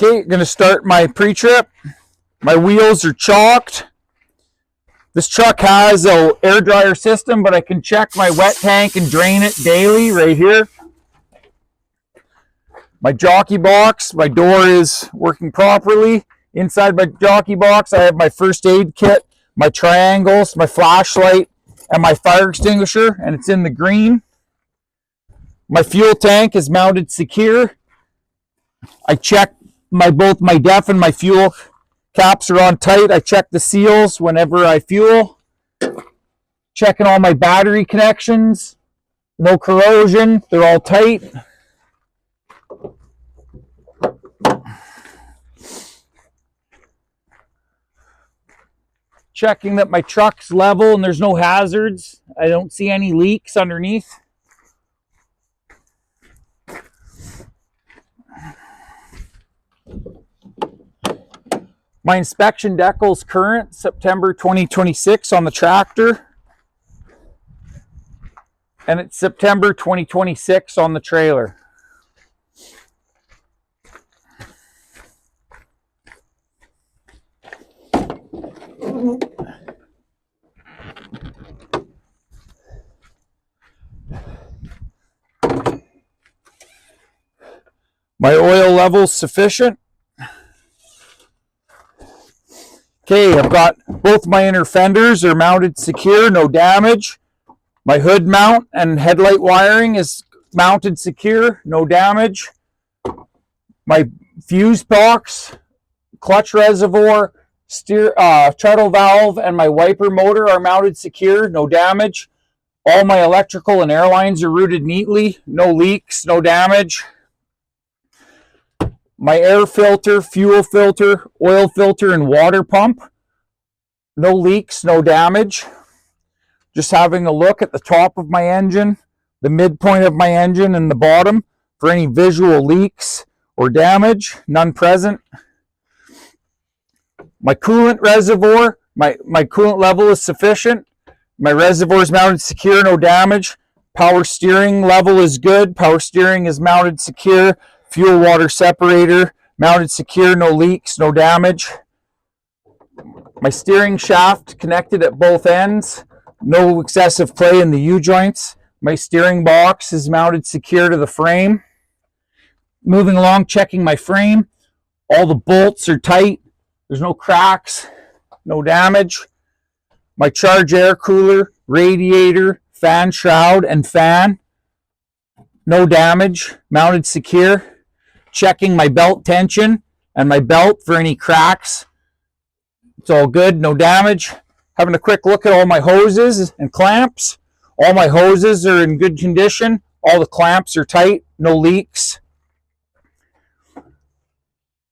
Okay, going to start my pre-trip. My wheels are chalked. This truck has an air dryer system, but I can check my wet tank and drain it daily right here. My jockey box, my door is working properly. Inside my jockey box, I have my first aid kit, my triangles, my flashlight, and my fire extinguisher, and it's in the green. My fuel tank is mounted secure. I check both my def and my fuel caps are on tight. I check the seals whenever I fuel. Checking all my battery connections. No corrosion. They're all tight. Checking that my truck's level and there's no hazards. I don't see any leaks underneath. My inspection decal is current, September 2026 on the tractor. And it's September 2026 on the trailer. My oil level is sufficient. Okay, I've got both my inner fenders are mounted secure, no damage. My hood mount and headlight wiring is mounted secure, no damage. My fuse box, clutch reservoir, throttle valve, and my wiper motor are mounted secure, no damage. All my electrical and air lines are routed neatly, no leaks, no damage. My air filter, fuel filter, oil filter, and water pump. No leaks, no damage. Just having a look at the top of my engine, the midpoint of my engine, and the bottom for any visual leaks or damage. None present. My coolant reservoir, my coolant level is sufficient. My reservoir is mounted secure, no damage. Power steering level is good. Power steering is mounted secure. Fuel water separator, mounted secure, no leaks, no damage. My steering shaft connected at both ends, no excessive play in the U-joints. My steering box is mounted secure to the frame. Moving along, checking my frame. All the bolts are tight. There's no cracks, no damage. My charge air cooler, radiator, fan shroud, and fan, no damage, mounted secure. Checking my belt tension and my belt for any cracks. It's all good, no damage. Having a quick look at all my hoses and clamps. All my hoses are in good condition. All the clamps are tight, no leaks.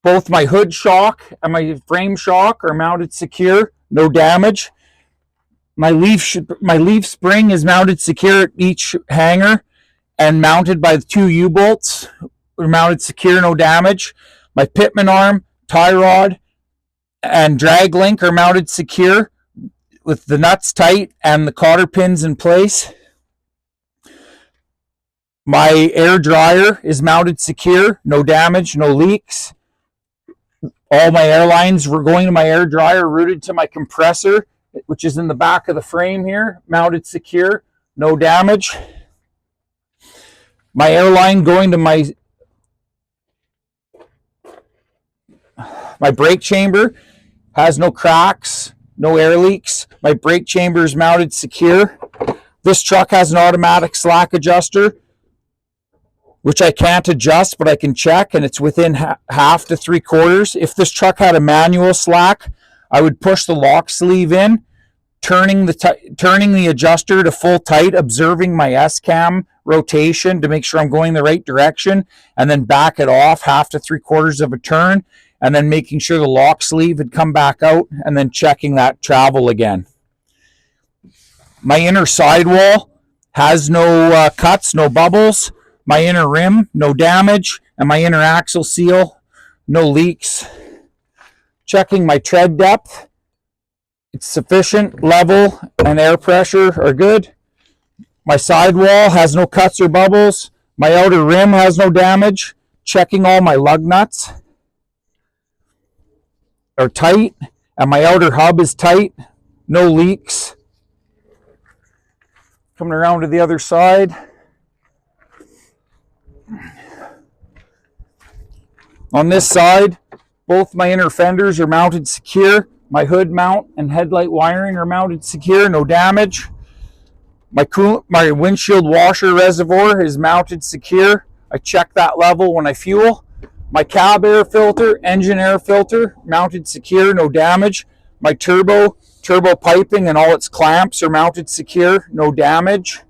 Both my hood shock and my frame shock are mounted secure, no damage. My leaf spring is mounted secure at each hanger and mounted by the 2 U-bolts. Are mounted secure, no damage. My pitman arm, tie rod, and drag link are mounted secure with the nuts tight and the cotter pins in place. My air dryer is mounted secure, no damage, no leaks. All my air lines were going to my air dryer, routed to my compressor, which is in the back of the frame here, mounted secure, no damage. My air line going to my brake chamber has no cracks, no air leaks. My brake chamber is mounted secure. This truck has an automatic slack adjuster, which I can't adjust, but I can check, and it's within half to 3/4. If this truck had a manual slack, I would push the lock sleeve in, turning the adjuster to full tight, observing my S-cam rotation to make sure I'm going the right direction, and then back it off half to 3/4 of a turn, and then making sure the lock sleeve had come back out, and then checking that travel again. My inner sidewall has no cuts, no bubbles. My inner rim, no damage. And my inner axle seal, no leaks. Checking my tread depth. It's sufficient, level, and air pressure are good. My sidewall has no cuts or bubbles. My outer rim has no damage. Checking all my lug nuts. are tight, and my outer hub is tight. No leaks. Coming around to the other side. On this side, both my inner fenders are mounted secure. My hood mount and headlight wiring are mounted secure, no damage. My windshield washer reservoir is mounted secure. I check that level when I fuel. My cab air filter, engine air filter, mounted secure, no damage. My turbo piping and all its clamps are mounted secure, no damage.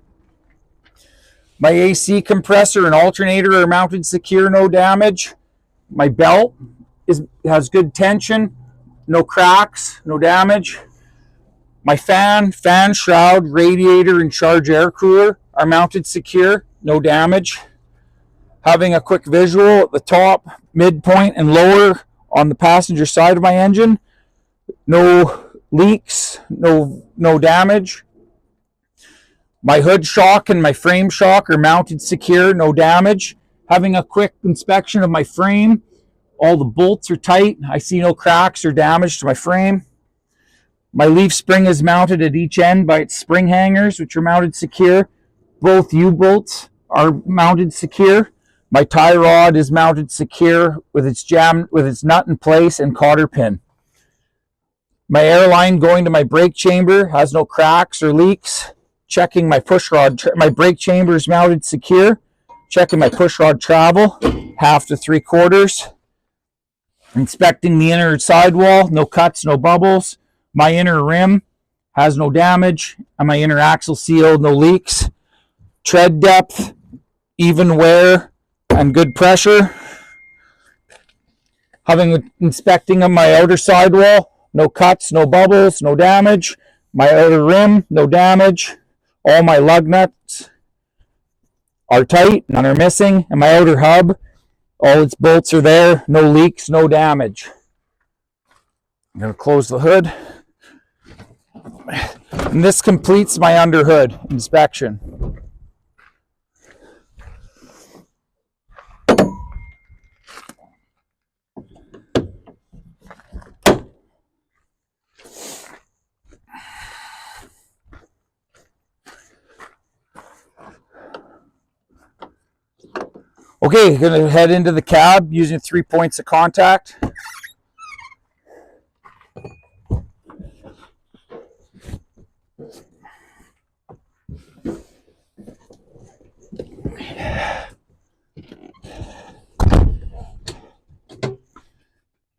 My AC compressor and alternator are mounted secure, no damage. My belt has good tension, no cracks, no damage. My fan shroud, radiator, and charge air cooler are mounted secure, no damage. Having a quick visual at the top, midpoint, and lower on the passenger side of my engine. No leaks, no damage. My hood shock and my frame shock are mounted secure, no damage. Having a quick inspection of my frame, all the bolts are tight. I see no cracks or damage to my frame. My leaf spring is mounted at each end by its spring hangers, which are mounted secure. Both U-bolts are mounted secure. My tie rod is mounted secure with its nut in place and cotter pin. My air line going to my brake chamber has no cracks or leaks. Checking my push rod, my brake chamber is mounted secure. Checking my push rod travel, 1/2 to 3/4. Inspecting the inner sidewall, no cuts, no bubbles. My inner rim has no damage, and my inner axle seal, no leaks. Tread depth, even wear, and good pressure. Inspecting of my outer sidewall, no cuts, no bubbles, no damage. My outer rim, no damage. All my lug nuts are tight, none are missing. And my outer hub, all its bolts are there, no leaks, no damage. I'm going to close the hood. And this completes my under hood inspection. Okay, going to head into the cab using 3 points of contact.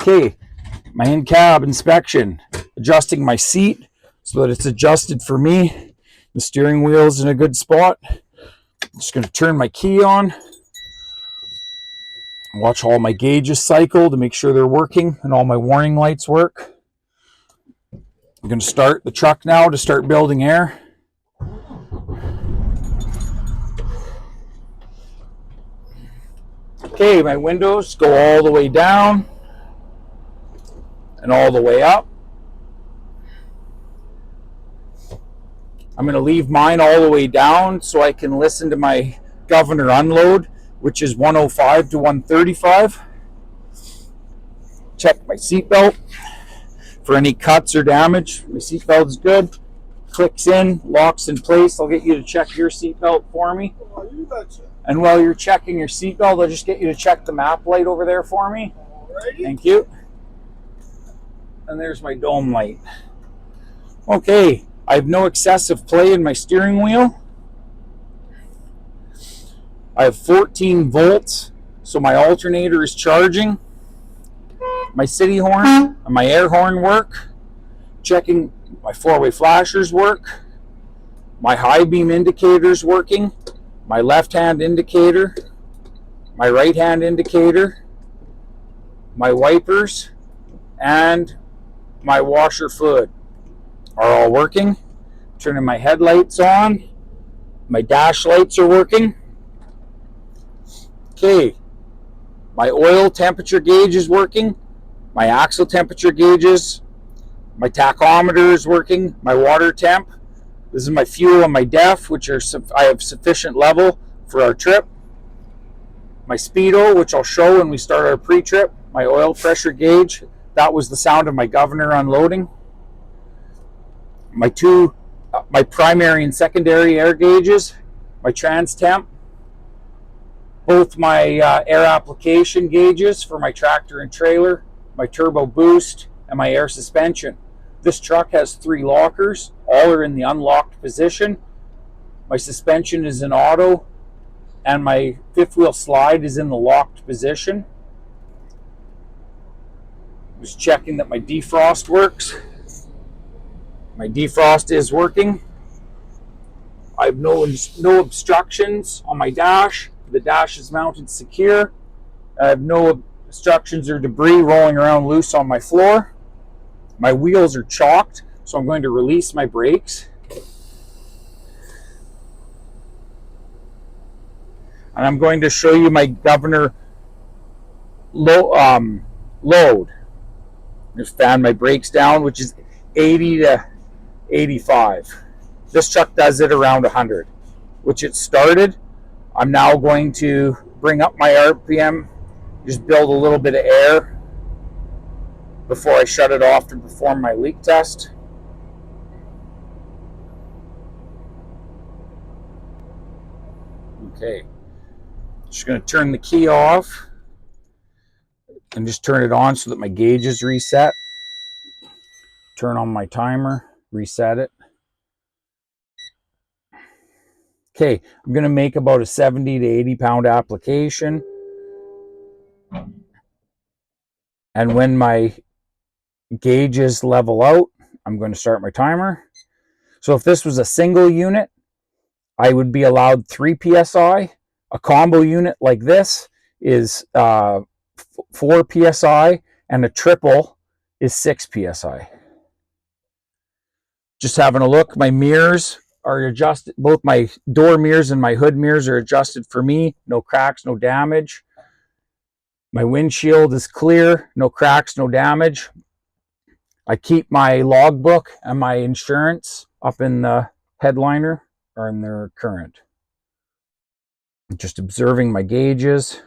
Okay, my in-cab inspection. Adjusting my seat so that it's adjusted for me. The steering wheel's in a good spot. I'm just going to turn my key on. Watch all my gauges cycle to make sure they're working and all my warning lights work. I'm going to start the truck now to start building air. Okay, my windows go all the way down and all the way up. I'm going to leave mine all the way down so I can listen to my governor unload, which is 105 to 135. Check my seatbelt for any cuts or damage. My seatbelt is good. Clicks in, locks in place. I'll get you to check your seatbelt for me. Oh, you betcha. And while you're checking your seatbelt, I'll just get you to check the map light over there for me. Alrighty. Thank you. And there's my dome light. Okay, I have no excessive play in my steering wheel. I have 14 volts, so my alternator is charging. My city horn and my air horn work. Checking my four-way flashers work. My high beam indicator's working. My left-hand indicator. My right-hand indicator. My wipers and my washer fluid are all working. Turning my headlights on. My dash lights are working. Okay, my oil temperature gauge is working. My axle temperature gauges. My tachometer is working. My water temp. This is my fuel and my def, which are I have sufficient level for our trip. My speedo, which I'll show when we start our pre-trip. My oil pressure gauge that was the sound of my governor unloading. My primary and secondary air gauges, my trans temp, both my air application gauges for my tractor and trailer, my turbo boost, and my air suspension. This truck has 3 lockers. All are in the unlocked position. My suspension is in auto, and my 5th wheel slide is in the locked position. Just checking that my defrost works. My defrost is working. I have no obstructions on my dash. The dash is mounted secure. I have no obstructions or debris rolling around loose on my floor. My wheels are chalked, so I'm going to release my brakes. And I'm going to show you my governor load. Just fan my brakes down, which is 80 to 85. This truck does it around 100, which it started. I'm now going to bring up my RPM, just build a little bit of air before I shut it off to perform my leak test. Okay, just going to turn the key off and just turn it on so that my gauge is reset. Turn on my timer, reset it. Okay, I'm going to make about a 70 to 80 pound application. And when my gauges level out, I'm going to start my timer. So if this was a single unit, I would be allowed 3 psi. A combo unit like this is 4 psi, and a triple is 6 psi. Just having a look, my mirrors are adjusted. Both my door mirrors and my hood mirrors are adjusted for me. No cracks, no damage. My windshield is clear, no cracks, no damage. I keep my logbook and my insurance up in the headliner, or in their current. Just observing my gauges.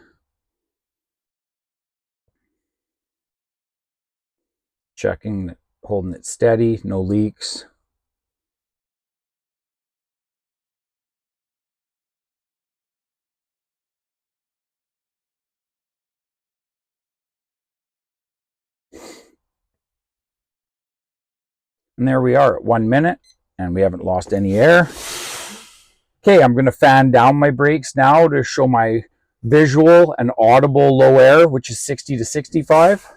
Checking, holding it steady, no leaks. And there we are at 1 minute, and we haven't lost any air. Okay, I'm going to fan down my brakes now to show my visual and audible low air, which is 60 to 65.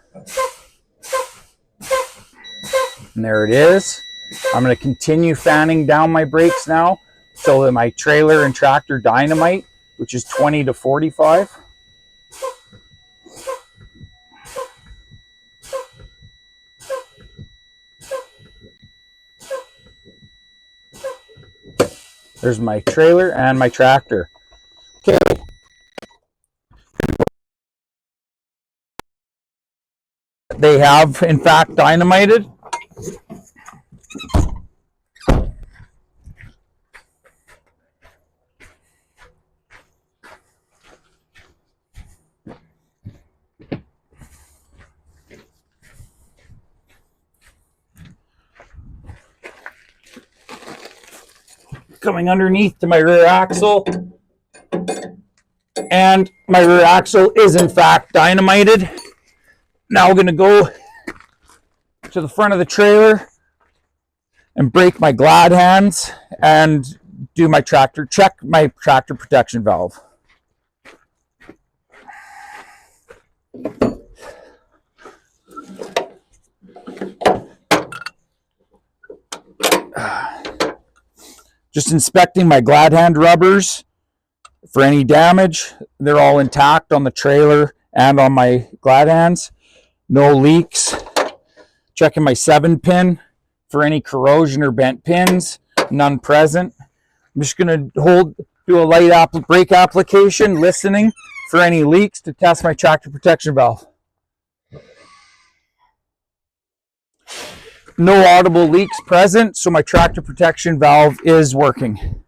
And there it is. I'm going to continue fanning down my brakes now so that my trailer and tractor dynamite, which is 20 to 45. There's my trailer and my tractor. Okay. They have, in fact, dynamited. Coming underneath to my rear axle. And my rear axle is, in fact, dynamited. Now I'm going to go to the front of the trailer and break my glad hands and do my tractor, check my tractor protection valve. Just inspecting my glad hand rubbers for any damage. They're all intact on the trailer and on my glad hands. No leaks. Checking my 7-pin for any corrosion or bent pins. None present. I'm just going to do a light brake application, listening for any leaks to test my tractor protection valve. No audible leaks present, so my tractor protection valve is working.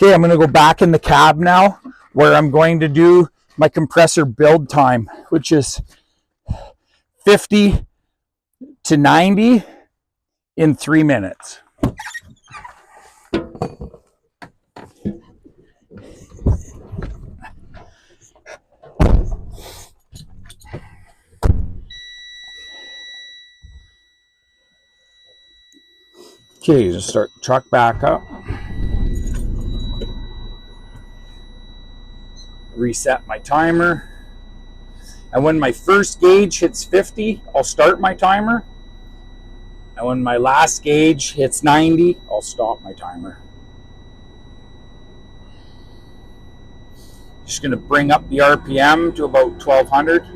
Okay, I'm going to go back in the cab now, where I'm going to do my compressor build time, which is 50 to 90 in 3 minutes. Okay, just start the truck back up. Reset my timer. And when my first gauge hits 50, I'll start my timer. And when my last gauge hits 90, I'll stop my timer. Just going to bring up the RPM to about 1200.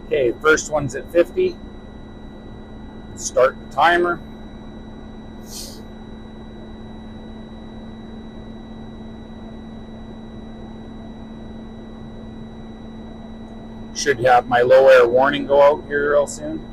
Okay, first one's at 50. Start the timer. Should have my low air warning go out here real soon.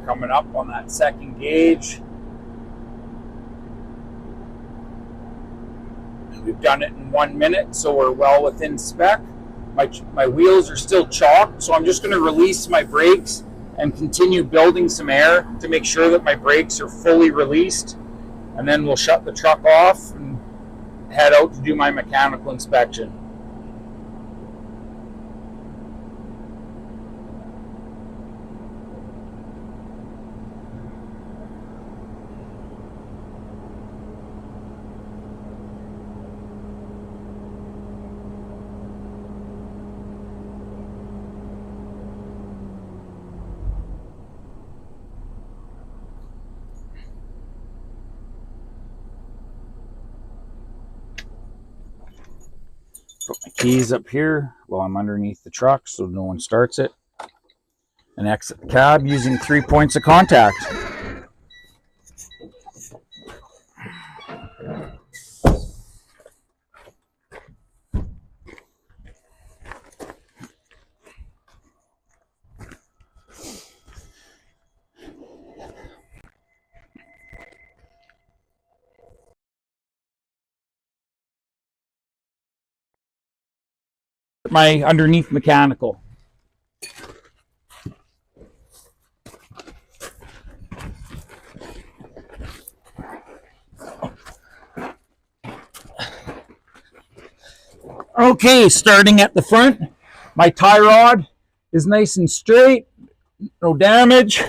Coming up on that second gauge. And we've done it in 1 minute, so we're well within spec. My wheels are still chalked, so I'm just going to release my brakes and continue building some air to make sure that my brakes are fully released. And then we'll shut the truck off and head out to do my mechanical inspection. Put my keys up here while I'm underneath the truck so no one starts it. And exit the cab using 3 points of contact. My underneath mechanical. Okay, starting at the front, my tie rod is nice and straight, no damage.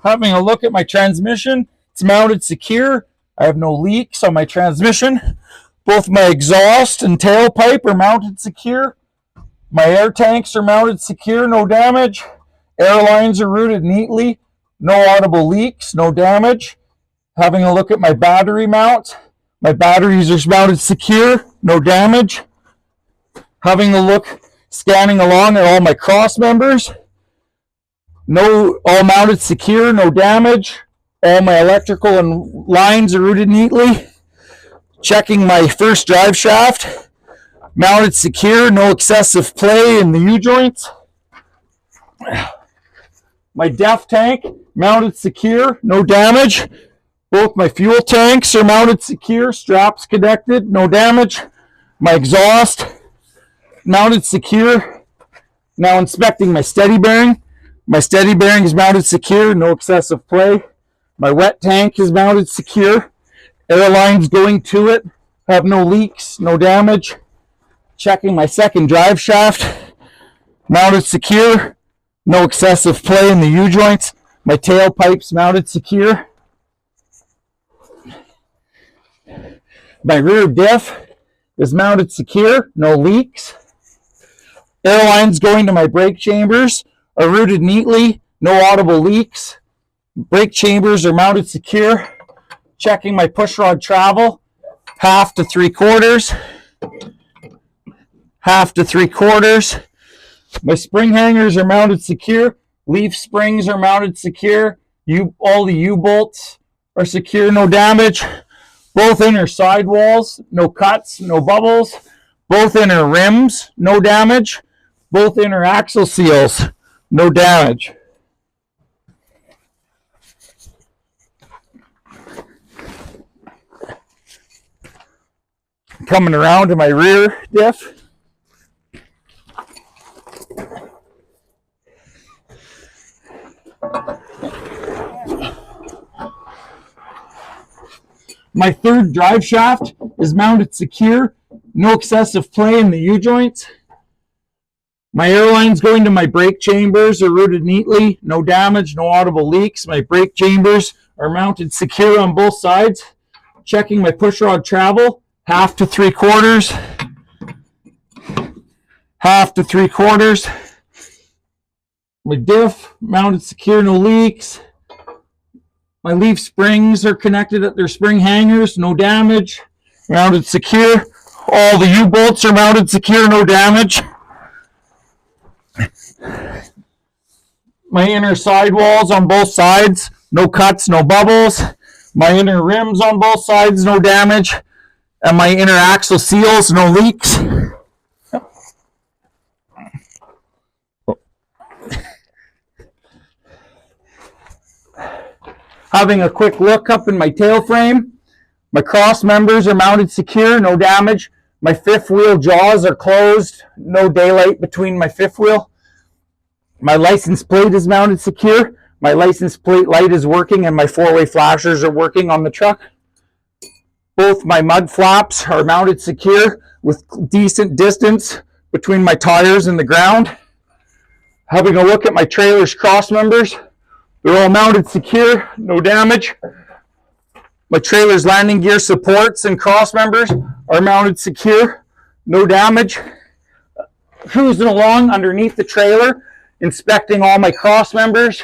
Having a look at my transmission, it's mounted secure. I have no leaks on my transmission. Both my exhaust and tailpipe are mounted secure. My air tanks are mounted secure, no damage. Air lines are routed neatly, no audible leaks, no damage. Having a look at my battery mount, my batteries are mounted secure, no damage. Having a look, scanning along at all my cross members, all mounted secure, no damage. All my electrical and lines are routed neatly. Checking my first drive shaft. Mounted secure, no excessive play in the U-joints. My DEF tank, mounted secure, no damage. Both my fuel tanks are mounted secure, straps connected, no damage. My exhaust, mounted secure. Now inspecting my steady bearing. My steady bearing is mounted secure, no excessive play. My wet tank is mounted secure. Air lines going to it, have no leaks, no damage. Checking my second drive shaft, mounted secure, no excessive play in the U-joints. My tailpipe's mounted secure. My rear diff is mounted secure, no leaks. Air lines going to my brake chambers are routed neatly, no audible leaks. Brake chambers are mounted secure. Checking my pushrod travel, 1/2 to 3/4. 1/2 to 3/4. My spring hangers are mounted secure. Leaf springs are mounted secure. All the U-bolts are secure, no damage. Both inner sidewalls, no cuts, no bubbles. Both inner rims, no damage. Both inner axle seals, no damage. Coming around to my rear diff. My third drive shaft is mounted secure, no excessive play in the U-joints. My air lines going to my brake chambers are routed neatly, no damage, no audible leaks. My brake chambers are mounted secure on both sides. Checking my pushrod travel, 1/2 to 3/4. 1/2 to 3/4. My diff mounted secure, no leaks. My leaf springs are connected at their spring hangers, no damage. Mounted secure. All the U-bolts are mounted secure, no damage. My inner sidewalls on both sides, no cuts, no bubbles. My inner rims on both sides, no damage. And my inner axle seals, no leaks. Having a quick look up in my tail frame. My cross members are mounted secure, no damage. My fifth wheel jaws are closed, no daylight between my fifth wheel. My license plate is mounted secure. My license plate light is working and my four-way flashers are working on the truck. Both my mud flaps are mounted secure with decent distance between my tires and the ground. Having a look at my trailer's cross members. They're all mounted secure, no damage. My trailer's landing gear supports and cross members are mounted secure, no damage. Cruising along underneath the trailer, inspecting all my cross members,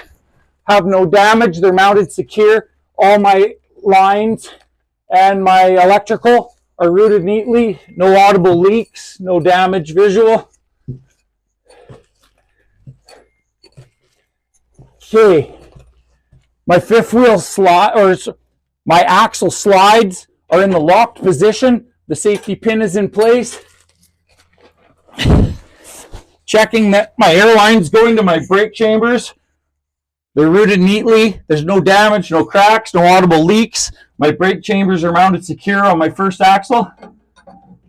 have no damage. They're mounted secure. All my lines and my electrical are routed neatly, no audible leaks, no damage visual. Okay. My fifth wheel my axle slides are in the locked position. The safety pin is in place. Checking that my air lines going to my brake chambers. They're routed neatly. There's no damage, no cracks, no audible leaks. My brake chambers are mounted secure on my first axle.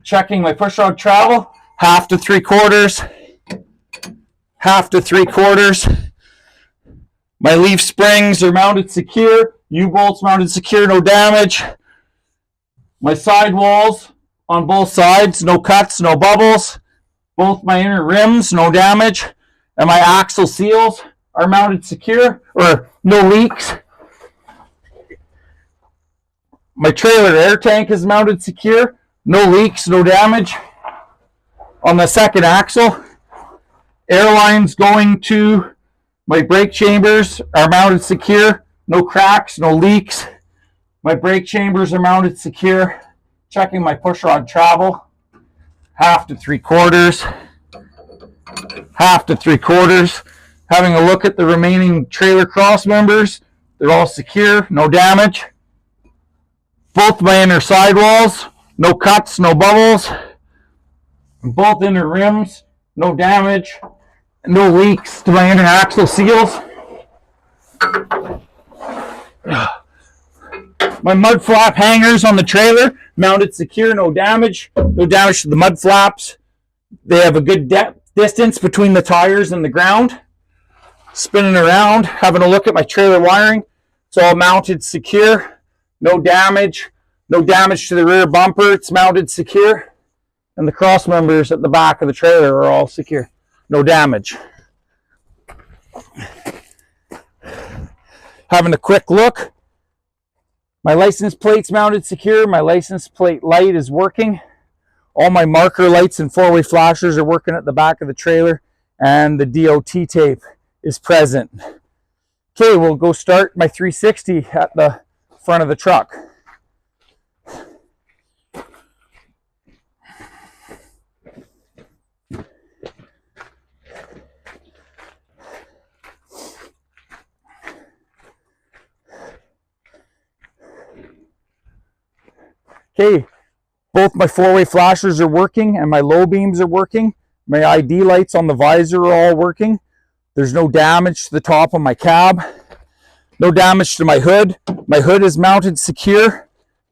Checking my pushrod travel. 1/2 to 3/4. 1/2 to 3/4. My leaf springs are mounted secure. U-bolts mounted secure, no damage. My sidewalls on both sides, no cuts, no bubbles. Both my inner rims, no damage. And my axle seals are mounted secure, or no leaks. My trailer air tank is mounted secure, no leaks, no damage. On the second axle, air lines going to my brake chambers are mounted secure, no cracks, no leaks. My brake chambers are mounted secure. Checking my pushrod travel, 1/2 to 3/4. 1/2 to 3/4. Having a look at the remaining trailer cross members, they're all secure, no damage. Both my inner sidewalls, no cuts, no bubbles. Both inner rims, no damage. No leaks to my inner axle seals. My mud flap hangers on the trailer, mounted secure, no damage. No damage to the mud flaps. They have a good distance between the tires and the ground. Spinning around, having a look at my trailer wiring. It's all mounted secure, no damage. No damage to the rear bumper, it's mounted secure. And the cross members at the back of the trailer are all secure. No damage. Having a quick look. My license plate's mounted secure. My license plate light is working. All my marker lights and four-way flashers are working at the back of the trailer, and the DOT tape is present. Okay, we'll go start my 360 at the front of the truck. Okay, both my four-way flashers are working and my low beams are working. My ID lights on the visor are all working. There's no damage to the top of my cab. No damage to my hood. My hood is mounted secure.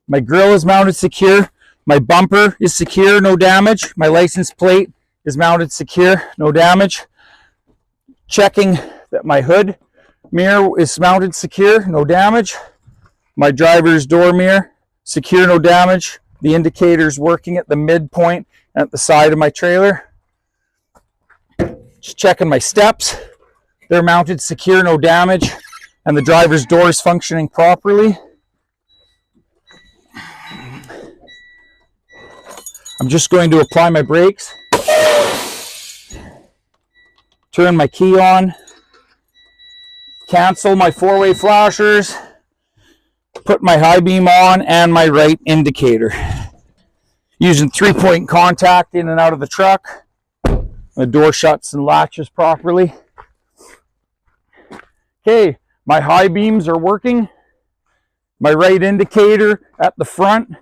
My grille is mounted secure. My bumper is secure, no damage. My license plate is mounted secure, no damage. Checking that my hood mirror is mounted secure, no damage. My driver's door mirror, secure, no damage. The indicator's working at the midpoint at the side of my trailer. Just checking my steps. They're mounted secure, no damage. And the driver's door is functioning properly. I'm just going to apply my brakes. Turn my key on. Cancel my four-way flashers. Put my high beam on and my right indicator. Using three-point contact in and out of the truck. The door shuts and latches properly. Okay, my high beams are working. My right indicator at the front,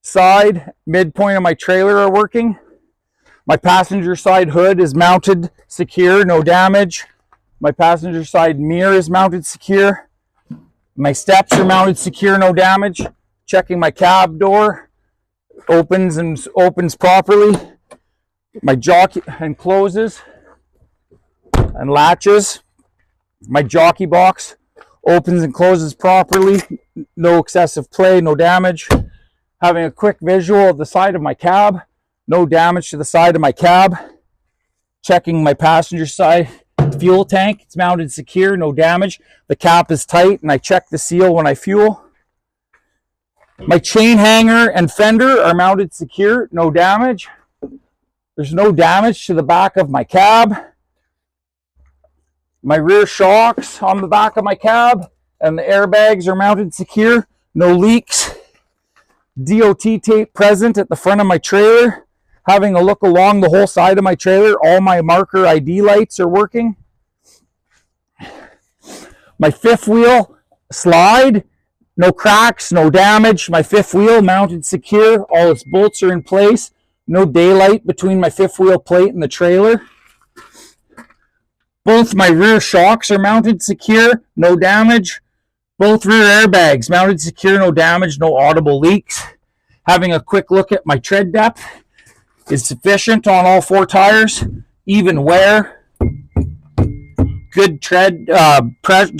side, midpoint of my trailer are working. My passenger side hood is mounted secure, no damage. My passenger side mirror is mounted secure. My steps are mounted secure, no damage. Checking my cab door, opens properly. My jockey and closes and latches. My jockey box opens and closes properly. No excessive play, no damage. Having a quick visual of the side of my cab. No damage to the side of my cab. Checking my passenger side fuel tank. It's mounted secure, no damage. The cap is tight and I check the seal when I fuel. My chain hanger and fender are mounted secure, no damage. There's no damage to the back of my cab. My rear shocks on the back of my cab and the airbags are mounted secure, no leaks. DOT tape present at the front of my trailer. Having a look along the whole side of my trailer, all my marker ID lights are working. My fifth wheel slide, no cracks, no damage. My fifth wheel mounted secure, all its bolts are in place. No daylight between my fifth wheel plate and the trailer. Both my rear shocks are mounted secure, no damage. Both rear airbags mounted secure, no damage, no audible leaks. Having a quick look at my tread depth is sufficient on all four tires. Even wear, good tread,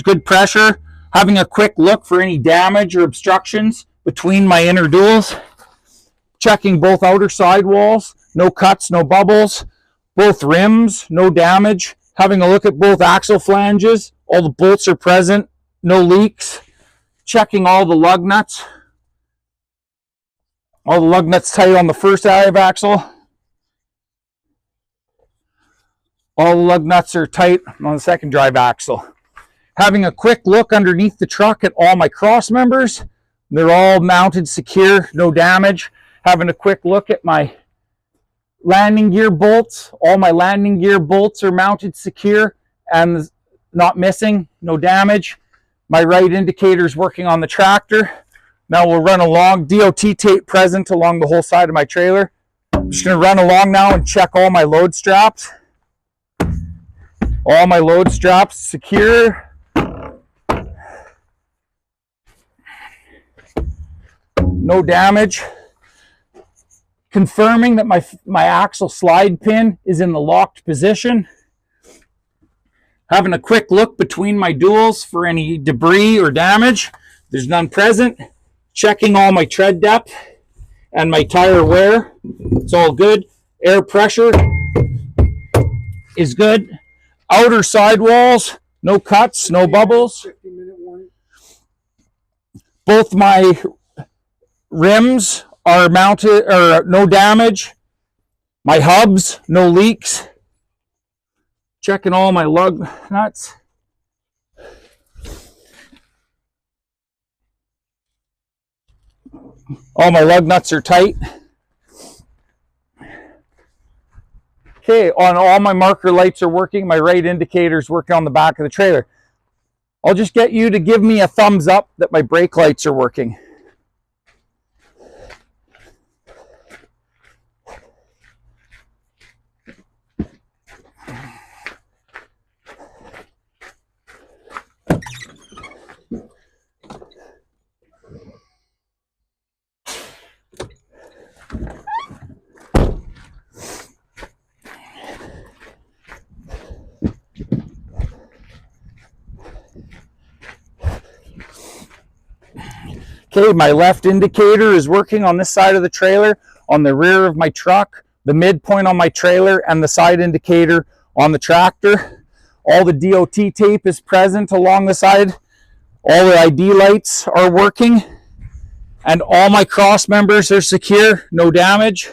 good pressure. Having a quick look for any damage or obstructions between my inner duals. Checking both outer sidewalls, no cuts, no bubbles. Both rims, no damage. Having a look at both axle flanges, all the bolts are present, no leaks. Checking all the lug nuts. All the lug nuts tight on the first drive axle. All the lug nuts are tight on the second drive axle. Having a quick look underneath the truck at all my cross members. They're all mounted secure, no damage. Having a quick look at my landing gear bolts. All my landing gear bolts are mounted secure and not missing, no damage. My right indicator is working on the tractor. Now we'll run along. DOT tape present along the whole side of my trailer. I'm just going to run along now and check all my load straps. All my load straps secure. No damage. Confirming that my axle slide pin is in the locked position. Having a quick look between my duals for any debris or damage. There's none present. Checking all my tread depth and my tire wear. It's all good. Air pressure is good. Outer sidewalls, no cuts, no bubbles. Both my rims are mounted, or no damage. My hubs, no leaks. Checking all my lug nuts. All my lug nuts are tight. Okay, on all my marker lights are working. My right indicator is working on the back of the trailer. I'll just get you to give me a thumbs up that my brake lights are working. Okay, my left indicator is working on this side of the trailer, on the rear of my truck, the midpoint on my trailer, and the side indicator on the tractor. All the DOT tape is present along the side. All the ID lights are working. And all my cross members are secure, no damage.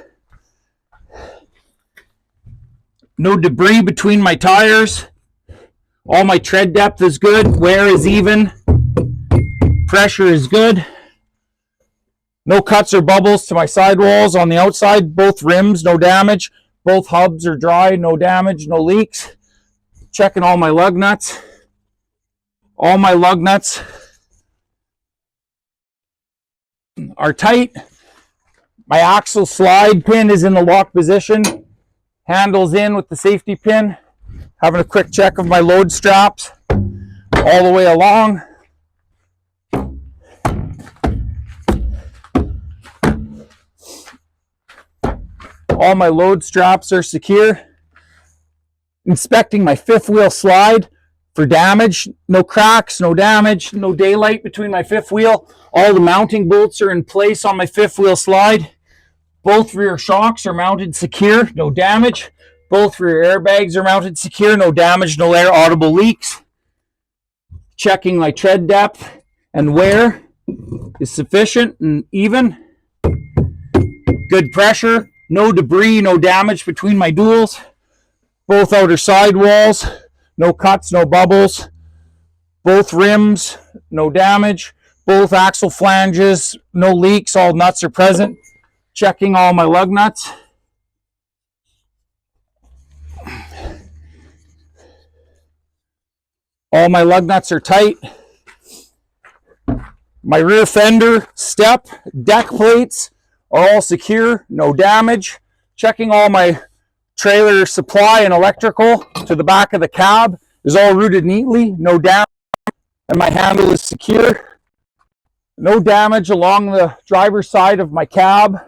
No debris between my tires. All my tread depth is good. Wear is even. Pressure is good. No cuts or bubbles to my sidewalls on the outside. Both rims, no damage. Both hubs are dry, no damage, no leaks. Checking all my lug nuts. All my lug nuts are tight. My axle slide pin is in the lock position. Handles in with the safety pin. Having a quick check of my load straps all the way along. All my load straps are secure. Inspecting my fifth wheel slide for damage. No cracks, no damage, no daylight between my fifth wheel. All the mounting bolts are in place on my fifth wheel slide. Both rear shocks are mounted secure, no damage. Both rear airbags are mounted secure, no damage, no air audible leaks. Checking my tread depth and wear is sufficient and even. Good pressure. No debris, no damage between my duals. Both outer sidewalls, no cuts, no bubbles. Both rims, no damage. Both axle flanges, no leaks. All nuts are present. Checking all my lug nuts. All my lug nuts are tight. My rear fender, step, deck plates are all secure, no damage. Checking all my trailer supply and electrical to the back of the cab is all routed neatly, no damage. And my handle is secure. No damage along the driver's side of my cab.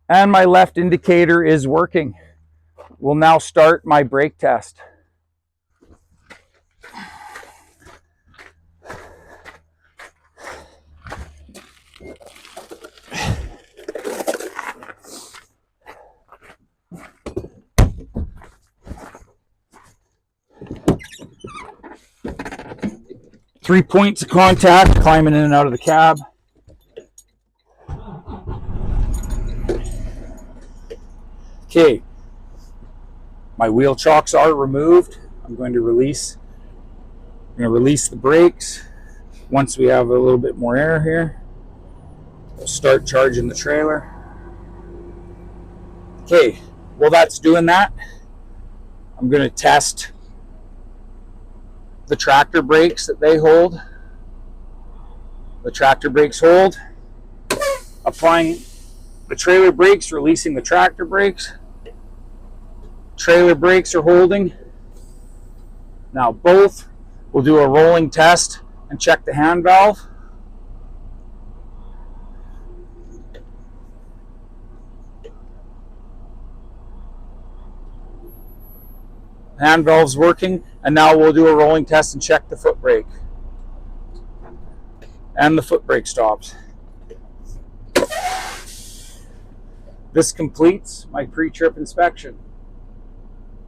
And my left indicator is working. We'll now start my brake test. Three points of contact, climbing in and out of the cab. Okay, my wheel chocks are removed. I'm going to release the brakes. Once we have a little bit more air here, we'll start charging the trailer. Okay, while that's doing that, I'm going to test the tractor brakes that they hold. The tractor brakes hold. Applying the trailer brakes, releasing the tractor brakes. Trailer brakes are holding. Now both, we'll do a rolling test and check the hand valve. Hand valve's working, and now we'll do a rolling test and check the foot brake. And the foot brake stops. This completes my pre-trip inspection.